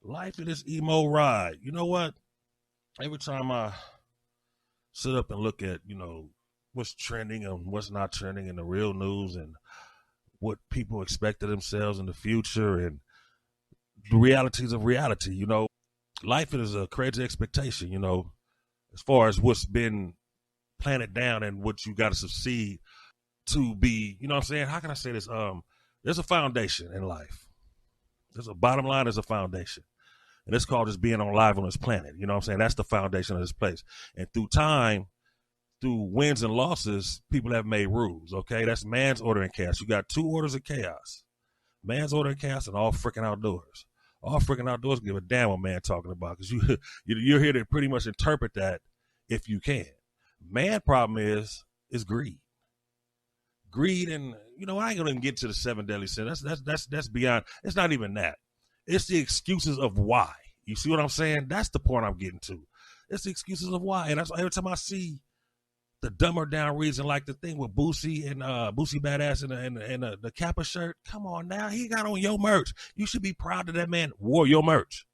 Life in this emo ride. You know what? Every time I sit up and look at, what's trending and what's not trending in the real news and what people expect of themselves in the future and the realities of reality, life is a crazy expectation, as far as what's been planted down and what you got to succeed to be, you know what I'm saying? How can I say this? There's a foundation in life. There's a bottom line, there's a foundation. And it's called just being on live on this planet. You know what I'm saying? That's the foundation of this place. And through time, through wins and losses, people have made rules, okay? That's man's order and chaos. You got two orders of chaos. Man's order and chaos and all freaking outdoors. All freaking outdoors give a damn what man talking about because you're here to pretty much interpret that if you can. Man problem is greed. Greed and, I ain't going to even get to the 7 deadly sins. That's beyond. It's not even that. It's the excuses of why. You see what I'm saying? That's the point I'm getting to. It's the excuses of why. And that's every time I see the dumber down reason, like the thing with Boosie and Boosie Badass and the KAPPA shirt. Come on now. He got on your merch. You should be proud that man wore your merch.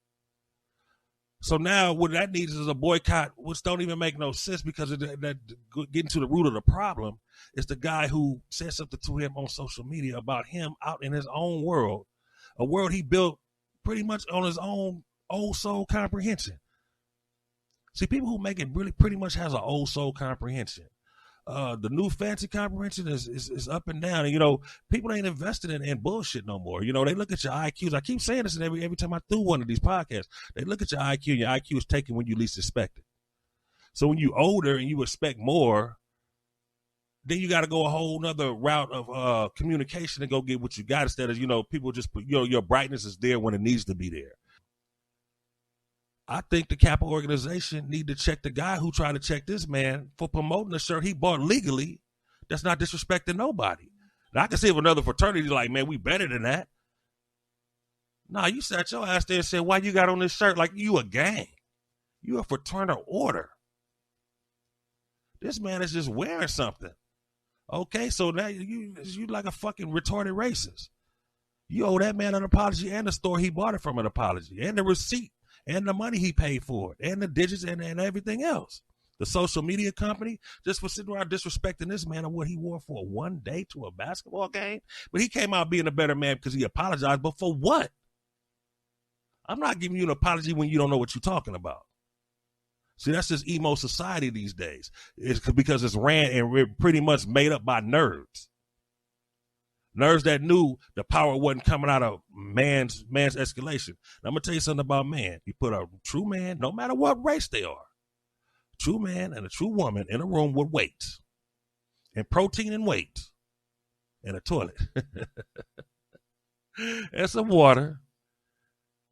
So now what that needs is a boycott, which don't even make no sense because that getting to the root of the problem is the guy who said something to him on social media about him out in his own world, a world he built pretty much on his own old soul comprehension. See, people who make it really pretty much has an old soul comprehension. The new fancy comprehension is up and down. And, people ain't invested in bullshit no more. They look at your IQs. I keep saying this every time I do one of these podcasts. They look at your IQ, and your IQ is taken when you least expect it. So when you older and you expect more, then you got to go a whole nother route of communication and go get what you got instead of, people just put, your brightness is there when it needs to be there. I think the KAPPA organization need to check the guy who tried to check this man for promoting a shirt he bought legally that's not disrespecting nobody. Now, I can see if another fraternity like, man, we better than that. Nah, you sat your ass there and said, why you got on this shirt like you a gang? You a fraternal order. This man is just wearing something. Okay, so now you like a fucking retarded racist. You owe that man an apology and the store he bought it from an apology and the receipt and the money he paid for it and the digits and everything else. The social media company just for sitting around disrespecting this man and what he wore for one day to a basketball game. But he came out being a better man because he apologized. But for what? I'm not giving you an apology when you don't know what you're talking about. See, that's just emo society these days. It's because it's ran and pretty much made up by nerds. Nerds that knew the power wasn't coming out of man's escalation. Now, I'm going to tell you something about man. You put a true man, no matter what race they are, true man and a true woman in a room with weights and protein and weight and a toilet and some water.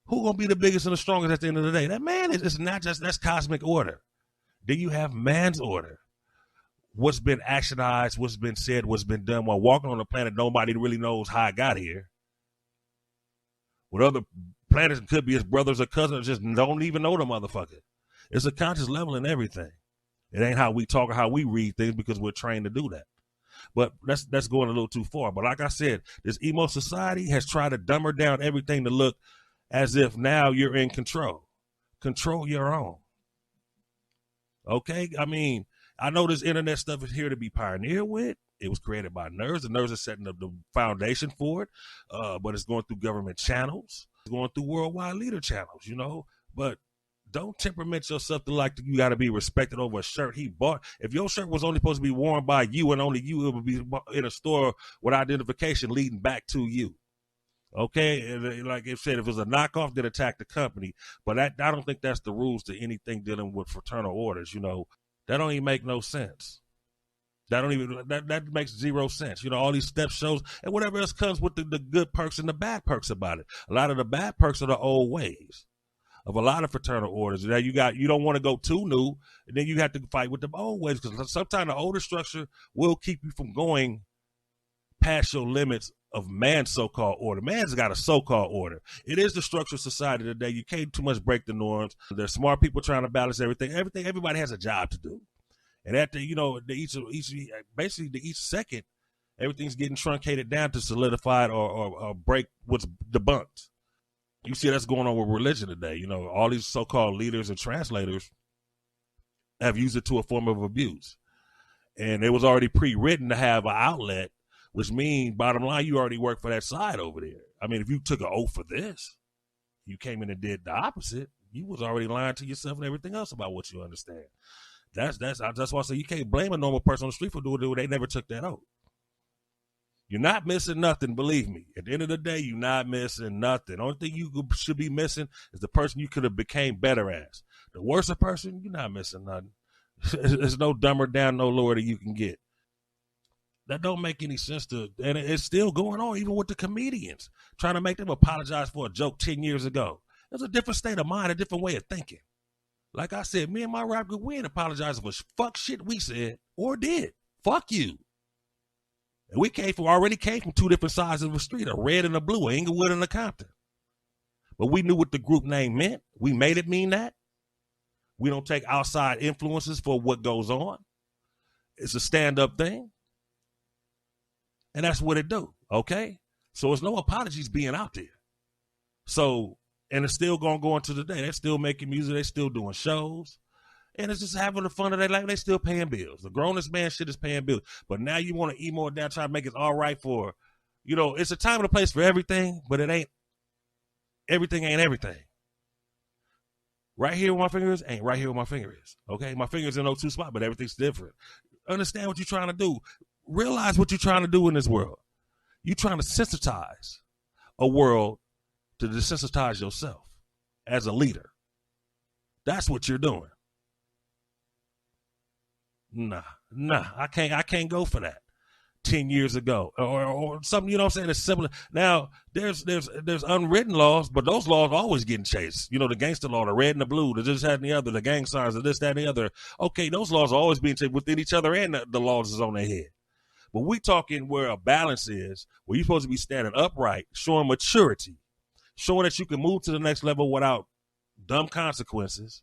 Who going to be the biggest and the strongest at the end of the day? That man is not just, that's cosmic order. Then you have man's order. What's been actionized, what's been said, what's been done while walking on the planet, nobody really knows how I got here. What other planets could be his brothers or cousins, just don't even know the motherfucker. It's a conscious level in everything. It ain't how we talk or how we read things because we're trained to do that. But that's going a little too far. But like I said, this emo society has tried to dumber down everything to look as if now you're in control. Control your own. Okay? I mean, I know this internet stuff is here to be pioneered with. It was created by nerds. The nerds are setting up the foundation for it. But it's going through government channels. It's going through worldwide leader channels, But don't temperament yourself to like you got to be respected over a shirt he bought. If your shirt was only supposed to be worn by you and only you, it would be in a store with identification leading back to you. Okay, and like I said, if it was a knockoff, then attack the company. But I don't think that's the rules to anything dealing with fraternal orders. That don't even make no sense. That makes zero sense. All these step shows and whatever else comes with the good perks and the bad perks about it. A lot of the bad perks are the old ways of a lot of fraternal orders. Now you don't want to go too new, and then you have to fight with the old ways because sometimes the older structure will keep you from going past your limits of man's so-called order. Man's got a so-called order. It is the structure of society today. You can't too much break the norms. There's smart people trying to balance everything. Everybody has a job to do. And at each second, everything's getting truncated down to solidify it or break what's debunked. You see that's going on with religion today. You know, all these so-called leaders and translators have used it to a form of abuse. And it was already pre-written to have an outlet, which means, bottom line, you already work for that side over there. I mean, if you took an oath for this, you came in and did the opposite, you was already lying to yourself and everything else about what you understand. That's why I say you can't blame a normal person on the street for doing it. They never took that oath. You're not missing nothing, believe me. At the end of the day, you're not missing nothing. The only thing you should be missing is the person you could have became better as. The worse a person, you're not missing nothing. There's no dumber down, no lower that you can get. That don't make any sense and it's still going on, even with the comedians, trying to make them apologize for a joke 10 years ago. There's a different state of mind, a different way of thinking. Like I said, me and my rap group, we ain't apologizing for fuck shit we said or did. Fuck you. And we already came from two different sides of the street, a red and a blue, an Inglewood and a Compton. But we knew what the group name meant. We made it mean that. We don't take outside influences for what goes on. It's a stand-up thing. And that's what it do, okay? So there's no apologies being out there. So, and it's still going to go into today. They're still making music. They're still doing shows. And it's just having the fun of their life. They're still paying bills. The grown-ass man shit is paying bills. But now you want to emo it down, try to make it all right for, you know, it's a time and a place for everything, but everything ain't everything. Right here where my finger is ain't right here where my finger is, okay? My finger's in no two spot, but everything's different. Understand what you're trying to do. Realize what you're trying to do in this world. You're trying to sensitize a world to desensitize yourself as a leader. That's what you're doing. Nah, I can't go for that. 10 years ago or something, you know what I'm saying? It's similar. Now, there's unwritten laws, but those laws are always getting chased. You know, the gangster law, the red and the blue, the this, that, and the other, the gang signs, the this, that, and the other. Okay, those laws are always being chased within each other, and the laws is on their head. But we talking where a balance is, where you're supposed to be standing upright, showing maturity, showing that you can move to the next level without dumb consequences,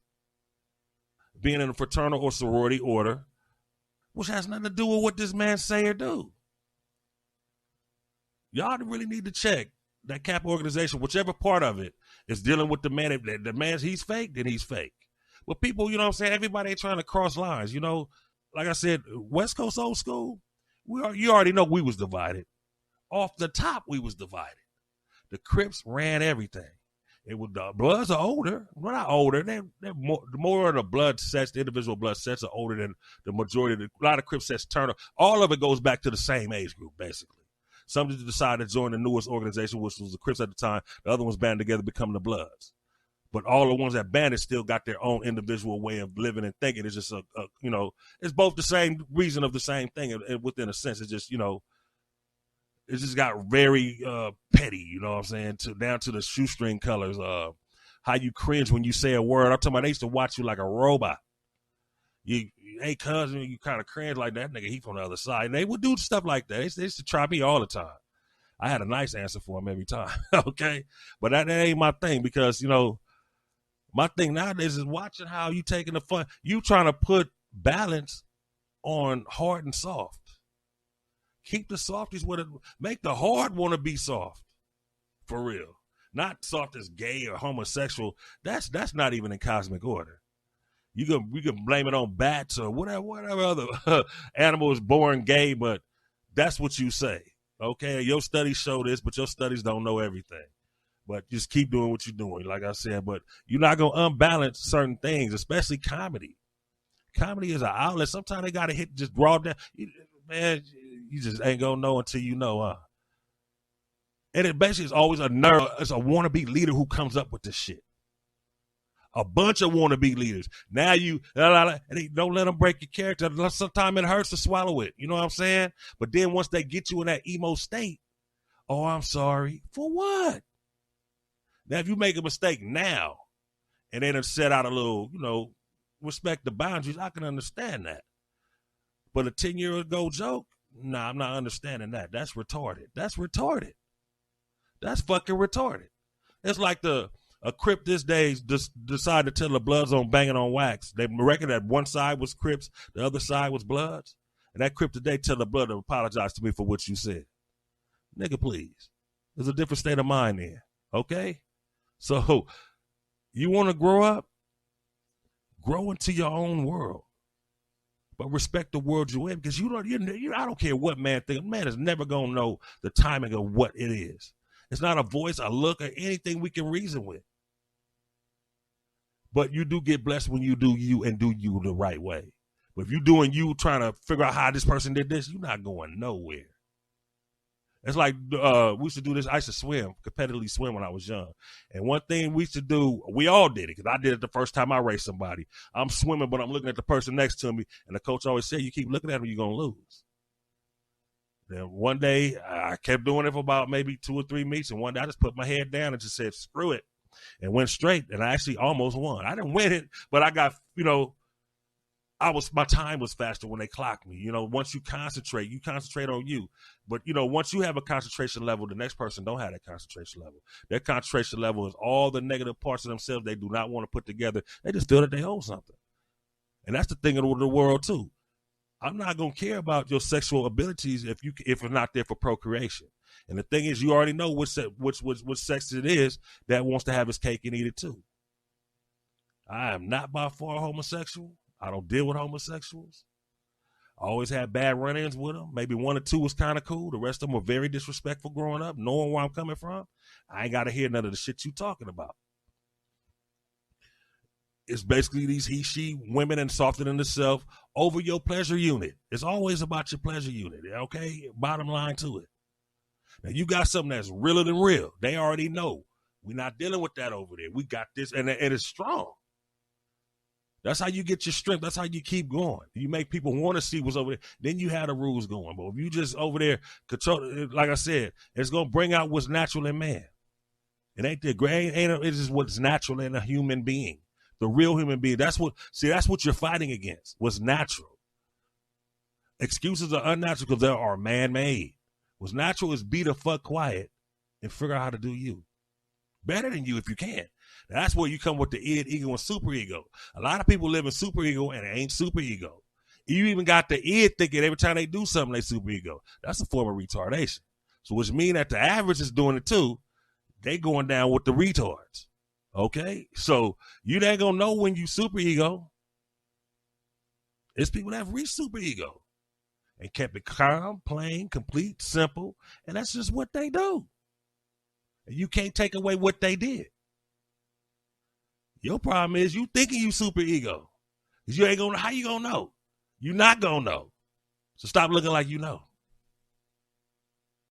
being in a fraternal or sorority order, which has nothing to do with what this man say or do. Y'all really need to check that KAPPA organization, whichever part of it is dealing with the man. If the man's he's fake, then he's fake. But people, you know what I'm saying, everybody ain't trying to cross lines. You know, like I said, West Coast old school, you already know we was divided. Off the top, we was divided. The Crips ran everything. It was the Bloods are older. We're not older. They're more of the blood sets, the individual blood sets are older than the majority. A lot of Crips sets turn up. All of it goes back to the same age group, basically. Some just decided to join the newest organization, which was the Crips at the time. The other ones banded together, becoming the Bloods. But all the ones that banded still got their own individual way of living and thinking. It's just you know, it's both the same reason of the same thing, and within a sense, it's just, you know, it just got very petty, you know what I'm saying, down to the shoestring colors. How you cringe when you say a word. I'm talking about they used to watch you like a robot. Hey, cousin, you kind of cringe like that nigga, he from the other side. And they would do stuff like that. They used to try me all the time. I had a nice answer for him every time, okay? But that ain't my thing because, you know, my thing nowadays is watching how you taking the fun. You trying to put balance on hard and soft. Keep the softies with it. Make the hard want to be soft. For real. Not soft as gay or homosexual. That's not even in cosmic order. We can blame it on bats or whatever other animal is born gay, but that's what you say. Okay? Your studies show this, but your studies don't know everything. But just keep doing what you're doing, like I said. But you're not going to unbalance certain things, especially comedy. Comedy is an outlet. Sometimes they got to hit, just draw down. Man, you just ain't going to know until you know, huh? And it basically is always it's a wannabe leader who comes up with this shit. A bunch of wannabe leaders. Now don't let them break your character. Sometimes it hurts to swallow it. You know what I'm saying? But then once they get you in that emo state, oh, I'm sorry. For what? Now, if you make a mistake now and they done set out a little, you know, respect the boundaries, I can understand that. But a 10-year ago joke, nah, I'm not understanding that. That's retarded. That's retarded. That's fucking retarded. It's like a Crip this day decided to tell the Bloods on Banging on Wax. They reckon that one side was Crips, the other side was Bloods. And that Crip today tell the Blood to apologize to me for what you said. Nigga, please. There's a different state of mind there. Okay? So you want to grow up? Grow into your own world. But respect the world you're in, because I don't care what man thinks. Man is never going to know the timing of what it is. It's not a voice, a look, or anything we can reason with. But you do get blessed when you do you and do you the right way. But if you're doing you trying to figure out how this person did this, you're not going nowhere. It's like we used to do this. I used to competitively swim when I was young. And one thing we used to do, we all did it, because I did it the first time I raced somebody. I'm swimming, but I'm looking at the person next to me. And the coach always said, you keep looking at them, you're going to lose. Then one day, I kept doing it for about maybe 2 or 3 meets. And one day I just put my head down and just said, screw it. And went straight. And I actually almost won. I didn't win it, but I got, my time was faster when they clocked me. Once you concentrate on you. But, once you have a concentration level, the next person don't have that concentration level. Their concentration level is all the negative parts of themselves they do not want to put together. They just feel that they own something. And that's the thing of the world, too. I'm not going to care about your sexual abilities if it's not there for procreation. And the thing is, you already know which sex it is that wants to have his cake and eat it, too. I am not by far homosexual. I don't deal with homosexuals. I always had bad run-ins with them. Maybe 1 or 2 was kind of cool. The rest of them were very disrespectful growing up, knowing where I'm coming from. I ain't got to hear none of the shit you talking about. It's basically these he, she, women and softer than themselves over your pleasure unit. It's always about your pleasure unit, okay? Bottom line to it. Now, you got something that's realer than real. They already know. We're not dealing with that over there. We got this, and it's strong. That's how you get your strength. That's how you keep going. You make people want to see what's over there. Then you have the rules going. But if you just over there control, like I said, it's going to bring out what's natural in man. It ain't the gray. It's just what's natural in a human being. The real human being. That's what you're fighting against. What's natural. Excuses are unnatural because they are man-made. What's natural is be the fuck quiet and figure out how to do you. Better than you if you can. Now, that's where you come with the id, ego, and superego. A lot of people live in superego and it ain't superego. You even got the id thinking every time they do something, they superego. That's a form of retardation. So which means that the average is doing it too. They going down with the retards. Okay? So you ain't going to know when you superego. It's people that have reached superego and kept it calm, plain, complete, simple, and that's just what they do. And you can't take away what they did. Your problem is you thinking you super ego. Because you ain't gonna, how you gonna know? You're not gonna know. So stop looking like you know.